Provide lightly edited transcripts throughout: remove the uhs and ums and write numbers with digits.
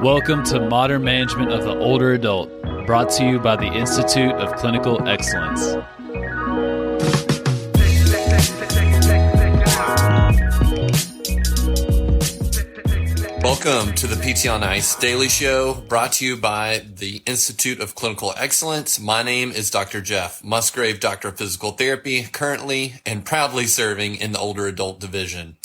Welcome to Modern Management of the Older Adult, brought to you by the Institute of Clinical Excellence. Welcome to the PT on Ice Daily Show, brought to you by the Institute of Clinical Excellence. My name is Dr. Jeff Musgrave, Doctor of Physical Therapy, currently and proudly serving in the Older Adult Division.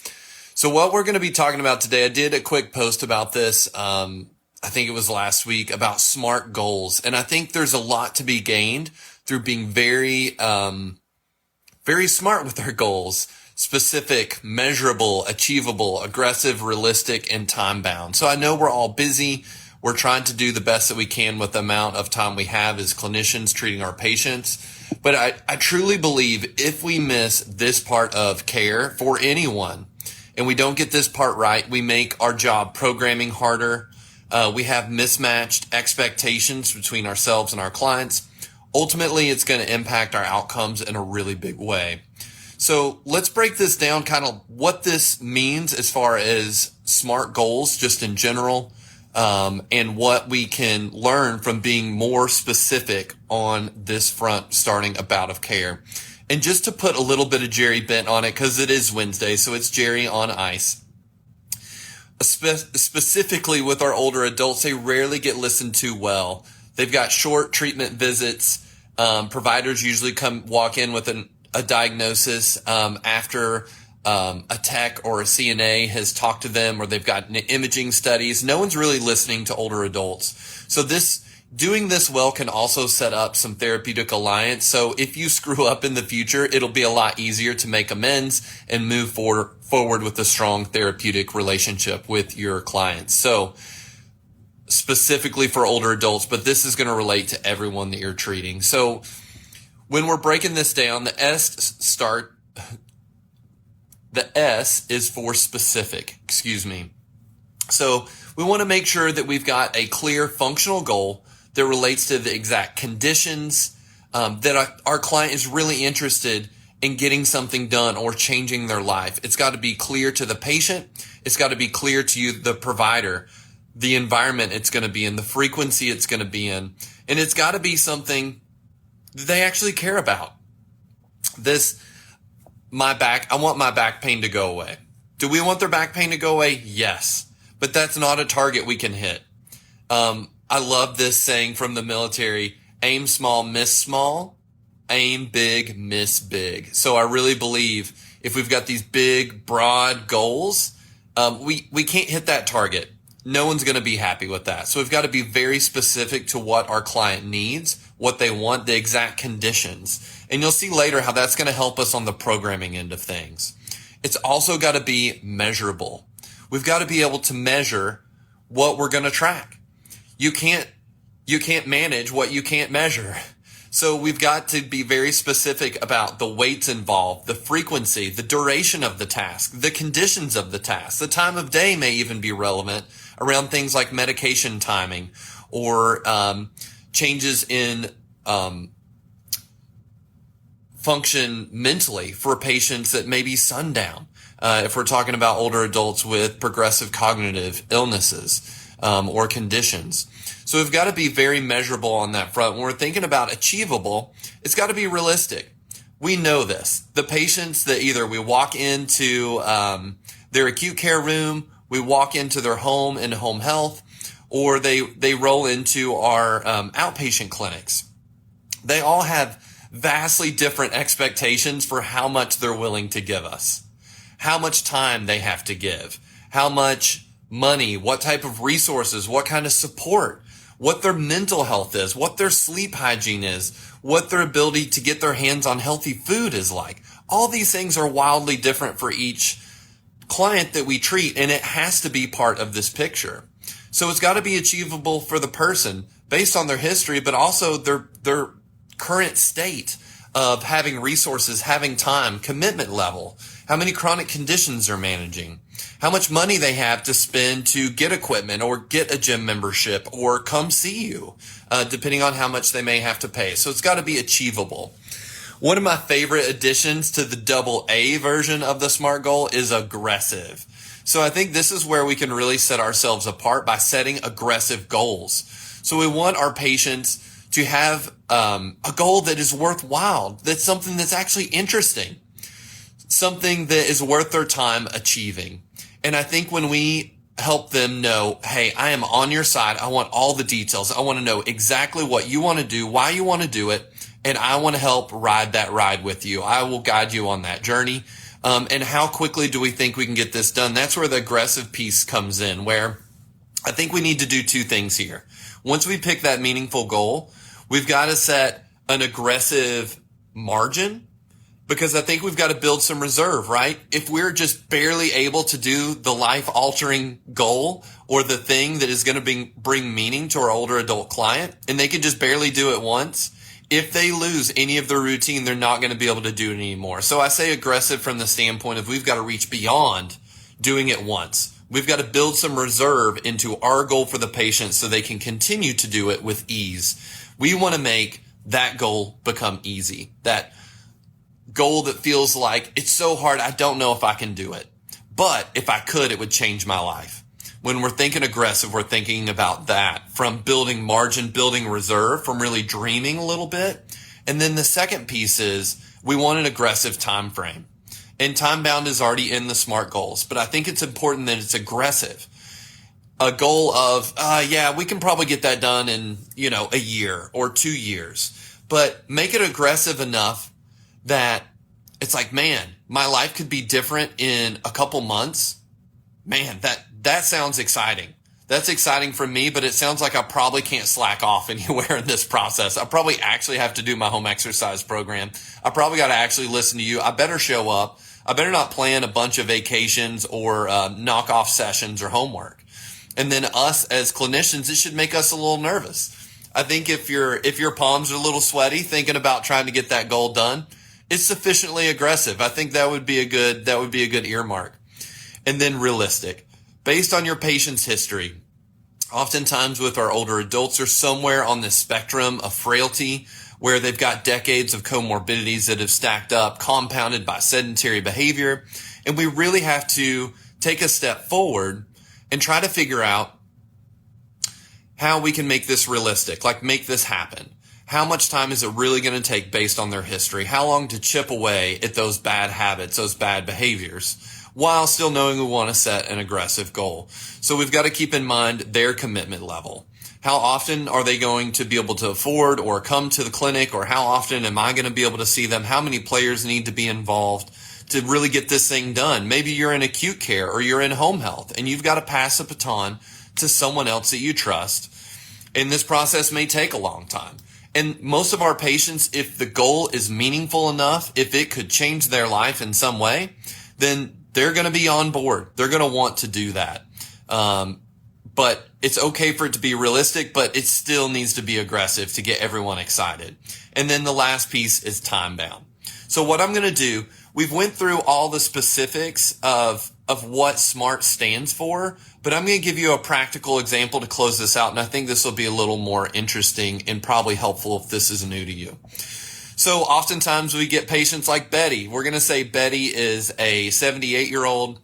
So what we're going to be talking about today, I did a quick post about this, I think it was last week, about SMART goals. And I think there's a lot to be gained through being very smart with our goals. Specific, measurable, achievable, aggressive, realistic, and time-bound. So I know we're all busy. We're trying to do the best that we can with the amount of time we have as clinicians treating our patients. But I truly believe if we miss this part of care for anyone, and we don't get this part right, we make our job programming harder. We have mismatched expectations between ourselves and our clients. Ultimately, it's going to impact our outcomes in a really big way. So let's break this down, kind of what this means as far as SMART goals, just in general, and what we can learn from being more specific on this front, starting a bout of care. And just to put a little bit of Jerry bent on it, because it is Wednesday, so it's Jerry on ice. Specifically with our older adults, they rarely get listened to well. They've got short treatment visits. Providers usually walk in with a diagnosis after a tech or a CNA has talked to them, or they've got imaging studies. No one's really listening to older adults. So doing this well can also set up some therapeutic alliance. So if you screw up in the future, it'll be a lot easier to make amends and move forward with a strong therapeutic relationship with your clients. So specifically for older adults, but this is going to relate to everyone that you're treating. So when we're breaking this down, the S is for specific, So we want to make sure that we've got a clear functional goal that relates to the exact conditions, that our client is really interested in getting something done or changing their life. It's got to be clear to the patient. It's got to be clear to you, the provider, the environment it's going to be in, the frequency it's going to be in, and it's got to be something they actually care about. I want my back pain to go away. Do we want their back pain to go away? Yes. But that's not a target we can hit. I love this saying from the military: aim small, miss small, aim big, miss big. So I really believe if we've got these big, broad goals, we can't hit that target. No one's going to be happy with that. So we've got to be very specific to what our client needs, what they want, the exact conditions. And you'll see later how that's going to help us on the programming end of things. It's also got to be measurable. We've got to be able to measure what we're going to track. You can't manage what you can't measure. So we've got to be very specific about the weights involved, the frequency, the duration of the task, the conditions of the task. The time of day may even be relevant around things like medication timing or changes in function mentally for patients that may be sundown. If we're talking about older adults with progressive cognitive illnesses or conditions. So we've got to be very measurable on that front. When we're thinking about achievable, it's got to be realistic. We know this. The patients that either we walk into their acute care room, we walk into their home in home health, or they roll into our outpatient clinics. They all have vastly different expectations for how much they're willing to give us, how much time they have to give, how much money, what type of resources, what kind of support, what their mental health is, what their sleep hygiene is, what their ability to get their hands on healthy food is like. All these things are wildly different for each client that we treat, and it has to be part of this picture. So it's got to be achievable for the person based on their history, but also their current state of having resources, having time, commitment level, how many chronic conditions they're managing, how much money they have to spend to get equipment or get a gym membership or come see you, depending on how much they may have to pay. So it's got to be achievable. One of my favorite additions to the AA version of the SMART goal is aggressive. So I think this is where we can really set ourselves apart by setting aggressive goals. So we want our patients to have a goal that is worthwhile, that's something that's actually interesting, something that is worth their time achieving. And I think when we help them know, hey, I am on your side. I want all the details. I want to know exactly what you want to do, why you want to do it, and I want to help ride that ride with you. I will guide you on that journey. And how quickly do we think we can get this done? That's where the aggressive piece comes in, where I think we need to do two things here. Once we pick that meaningful goal, we've got to set an aggressive margin, because I think we've got to build some reserve, right? If we're just barely able to do the life-altering goal or the thing that is going to bring meaning to our older adult client, and they can just barely do it once, if they lose any of their routine, they're not going to be able to do it anymore. So I say aggressive from the standpoint of we've got to reach beyond doing it once. We've got to build some reserve into our goal for the patient so they can continue to do it with ease. We want to make that goal become easy. That goal that feels like it's so hard, I don't know if I can do it. But if I could, it would change my life. When we're thinking aggressive, we're thinking about that, from building margin, building reserve, from really dreaming a little bit. And then the second piece is we want an aggressive time frame. And time bound is already in the SMART goals, but I think it's important that it's aggressive. A goal of, we can probably get that done in, a year or 2 years, but make it aggressive enough that it's like, man, my life could be different in a couple months. Man, that sounds exciting. That's exciting for me, but it sounds like I probably can't slack off anywhere in this process. I probably actually have to do my home exercise program. I probably got to actually listen to you. I better show up. I better not plan a bunch of vacations or knock off sessions or homework. And then us as clinicians, it should make us a little nervous. I think if your palms are a little sweaty thinking about trying to get that goal done, it's sufficiently aggressive. I think that would be a good earmark. And then realistic. Based on your patient's history, oftentimes with our older adults, they're somewhere on the spectrum of frailty where they've got decades of comorbidities that have stacked up, compounded by sedentary behavior. And we really have to take a step forward and try to figure out how we can make this realistic, like make this happen. How much time is it really going to take based on their history? How long to chip away at those bad habits, those bad behaviors, while still knowing we want to set an aggressive goal? So we've got to keep in mind their commitment level. How often are they going to be able to afford or come to the clinic, or how often am I going to be able to see them? How many players need to be involved to really get this thing done? Maybe you're in acute care or you're in home health and you've got to pass a baton to someone else that you trust. And this process may take a long time. And most of our patients, if the goal is meaningful enough, if it could change their life in some way, then they're going to be on board. They're going to want to do that. But it's okay for it to be realistic, but it still needs to be aggressive to get everyone excited. And then the last piece is time bound. So what I'm going to do, we've went through all the specifics of what SMART stands for, but I'm going to give you a practical example to close this out. And I think this will be a little more interesting and probably helpful if this is new to you. So oftentimes we get patients like Betty. We're going to say Betty is a 78-year-old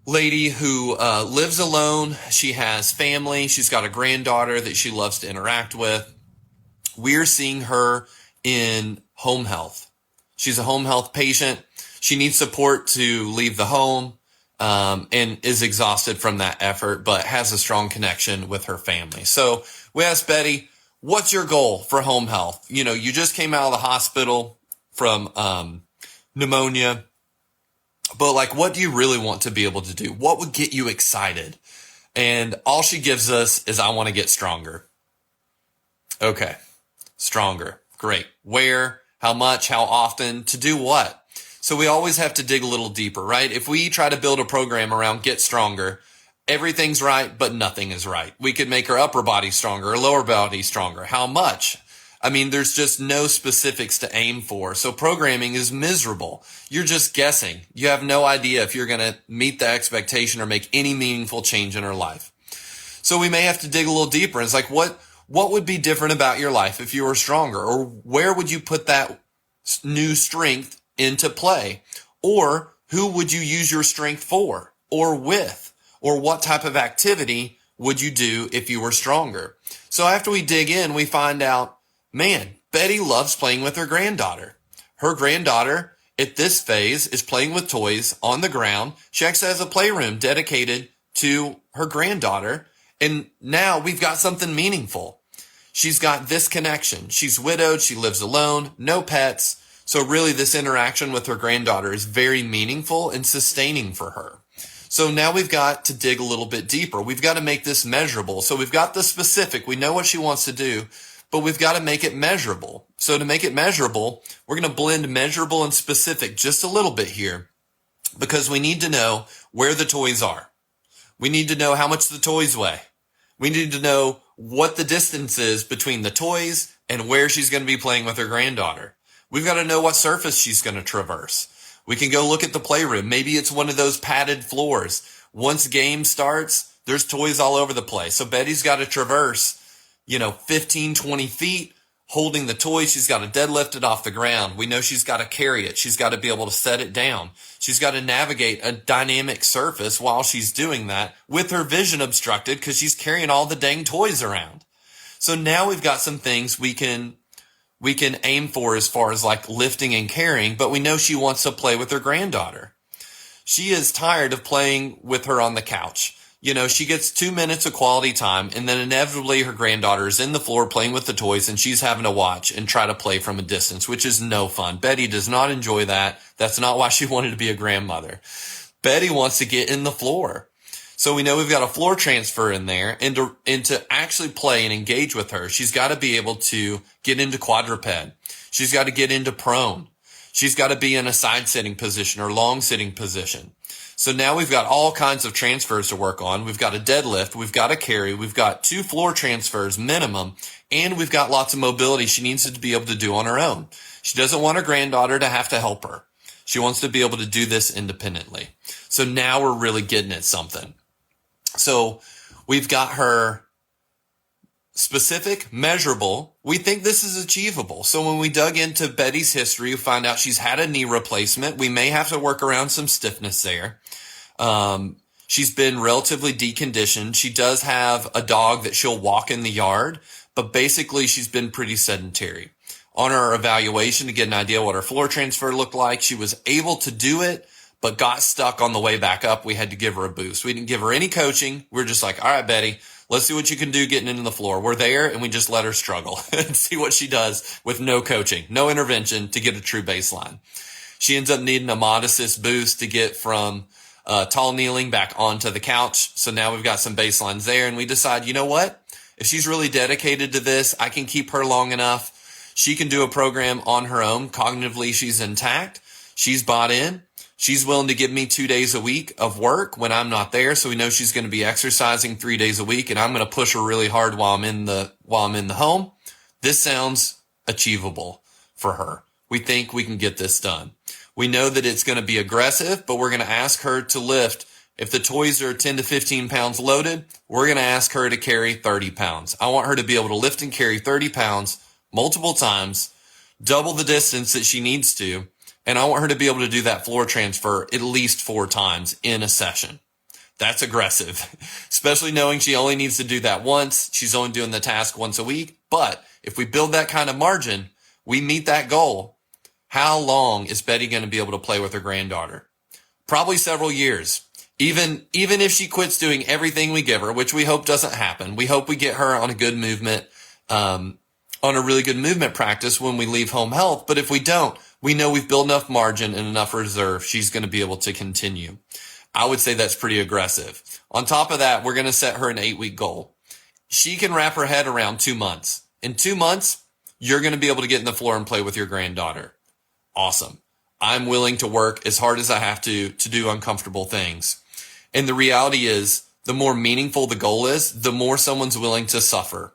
lady who lives alone. She has family. She's got a granddaughter that she loves to interact with. We're seeing her in home health. She's a home health patient. She needs support to leave the home and is exhausted from that effort, but has a strong connection with her family. So we asked Betty, what's your goal for home health? You just came out of the hospital from pneumonia, but what do you really want to be able to do? What would get you excited? And all she gives us is, I want to get stronger. Okay, stronger. Great. Where? How much? How often? To do what? So we always have to dig a little deeper, right? If we try to build a program around get stronger, everything's right, but nothing is right. We could make our upper body stronger, or lower body stronger. How much? I mean, there's just no specifics to aim for. So programming is miserable. You're just guessing. You have no idea if you're going to meet the expectation or make any meaningful change in her life. So we may have to dig a little deeper. It's like, what would be different about your life if you were stronger? Or where would you put that new strength into play? Or who would you use your strength for? or with? Or what type of activity would you do if you were stronger? So after we dig in, we find out, man, Betty loves playing with her granddaughter. Her granddaughter at this phase is playing with toys on the ground. She actually has a playroom dedicated to her granddaughter. And now we've got something meaningful. She's got this connection. She's widowed. She lives alone, no pets. So really this interaction with her granddaughter is very meaningful and sustaining for her. So now we've got to dig a little bit deeper. We've got to make this measurable. So we've got the specific. We know what she wants to do, but we've got to make it measurable. So to make it measurable, we're going to blend measurable and specific just a little bit here because we need to know where the toys are. We need to know how much the toys weigh. We need to know what the distance is between the toys and where she's going to be playing with her granddaughter. We've got to know what surface she's going to traverse. We can go look at the playroom. Maybe it's one of those padded floors. Once game starts, there's toys all over the place. So Betty's got to traverse, 15, 20 feet holding the toy. She's got to deadlift it off the ground. We know she's got to carry it. She's got to be able to set it down. She's got to navigate a dynamic surface while she's doing that with her vision obstructed because she's carrying all the dang toys around. So now we've got some things we can aim for as far as like lifting and carrying, but we know she wants to play with her granddaughter. She is tired of playing with her on the couch. She gets 2 minutes of quality time and then inevitably her granddaughter is in the floor playing with the toys and she's having to watch and try to play from a distance, which is no fun. Betty does not enjoy that. That's not why she wanted to be a grandmother. Betty wants to get in the floor. So we know we've got a floor transfer in there and to actually play and engage with her, she's got to be able to get into quadruped. She's got to get into prone. She's got to be in a side sitting position or long sitting position. So now we've got all kinds of transfers to work on. We've got a deadlift. We've got a carry. We've got 2 floor transfers minimum. And we've got lots of mobility she needs to be able to do on her own. She doesn't want her granddaughter to have to help her. She wants to be able to do this independently. So now we're really getting at something. So we've got her specific, measurable. We think this is achievable. So when we dug into Betty's history, we find out she's had a knee replacement. We may have to work around some stiffness there. She's been relatively deconditioned. She does have a dog that she'll walk in the yard, but basically she's been pretty sedentary. On her evaluation to get an idea what her floor transfer looked like, she was able to do it, but got stuck on the way back up. We had to give her a boost. We didn't give her any coaching. We're just like, all right, Betty, let's see what you can do getting into the floor. We're there, and we just let her struggle and see what she does with no coaching, no intervention to get a true baseline. She ends up needing a modest boost to get from tall kneeling back onto the couch. So now we've got some baselines there, and we decide, you know what? If she's really dedicated to this, I can keep her long enough. She can do a program on her own. Cognitively, she's intact. She's bought in. She's willing to give me 2 days a week of work when I'm not there. So we know she's going to be exercising 3 days a week, and I'm going to push her really hard while I'm in the home. This sounds achievable for her. We think we can get this done. We know that it's going to be aggressive, but we're going to ask her to lift. If the toys are 10 to 15 pounds loaded, we're going to ask her to carry 30 pounds. I want her to be able to lift and carry 30 pounds multiple times, double the distance that she needs to. And I want her to be able to do that floor transfer at least 4 times in a session. That's aggressive, especially knowing she only needs to do that once. She's only doing the task once a week. But if we build that kind of margin, we meet that goal. How long is Betty going to be able to play with her granddaughter? Probably several years. Even if she quits doing everything we give her, which we hope doesn't happen. We hope we get her on a good movement, on a really good movement practice when we leave home health. But if we don't, we know we've built enough margin and enough reserve. She's going to be able to continue. I would say that's pretty aggressive. On top of that, we're going to set her an 8-week goal. She can wrap her head around 2 months. In 2 months, you're going to be able to get in the floor and play with your granddaughter. Awesome. I'm willing to work as hard as I have to do uncomfortable things. And the reality is, the more meaningful the goal is, the more someone's willing to suffer.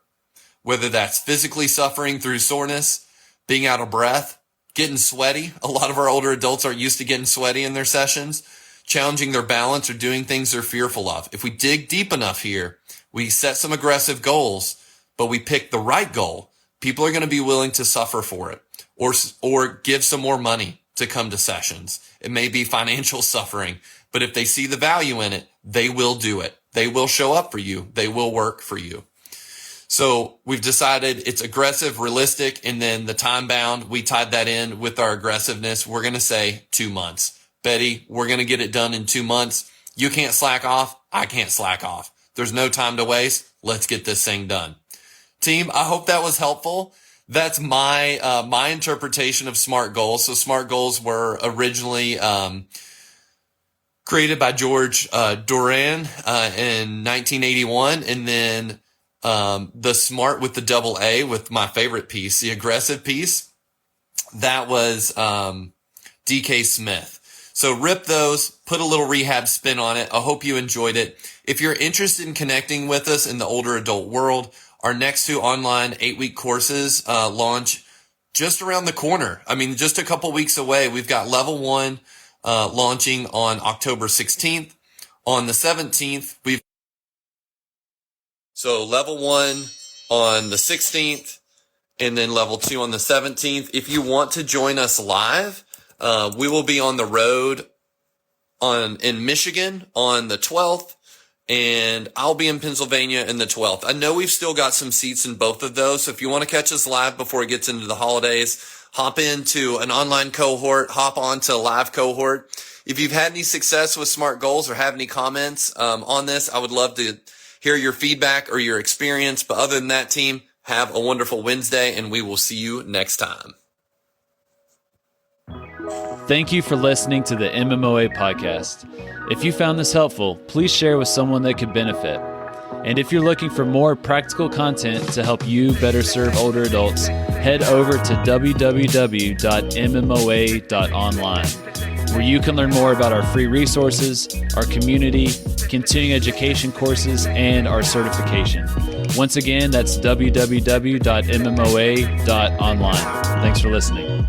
Whether that's physically suffering through soreness, being out of breath, getting sweaty. A lot of our older adults are used to getting sweaty in their sessions, challenging their balance or doing things they're fearful of. If we dig deep enough here, we set some aggressive goals, but we pick the right goal, people are going to be willing to suffer for it or give some more money to come to sessions. It may be financial suffering, But if they see the value in it, they will do it. They will show up for you. They will work for you. So we've decided it's aggressive, realistic, and then the time bound, we tied that in with our aggressiveness. We're going to say 2 months. Betty, we're going to get it done in 2 months. You can't slack off. I can't slack off. There's no time to waste. Let's get this thing done. Team, I hope that was helpful. That's my interpretation of SMART goals. So SMART goals were originally created by George Duran in 1981, and then the SMART with the double A, with my favorite piece, the aggressive piece, that was DK Smith. So rip those, put a little rehab spin on it. I hope you enjoyed it. If you're interested in connecting with us in the older adult world, our next 2 online 8-week courses launch just around the corner. I mean, just a couple weeks away. We've got level 1 launching on October 16th. On the 17th, so level 1 on the 16th, and then level 2 on the 17th. If you want to join us live, we will be on the road in Michigan on the 12th, and I'll be in Pennsylvania in the 12th. I know we've still got some seats in both of those, so if you want to catch us live before it gets into the holidays, hop into an online cohort, hop on to a live cohort. If you've had any success with SMART goals or have any comments on this, I would love to hear your feedback or your experience. But other than that, team, have a wonderful Wednesday, and we will see you next time. Thank you for listening to the MMOA podcast. If you found this helpful, please share with someone that could benefit. And if you're looking for more practical content to help you better serve older adults, head over to www.mmoa.online, where you can learn more about our free resources, our community, continuing education courses, and our certification. Once again, that's www.mmoa.online. Thanks for listening.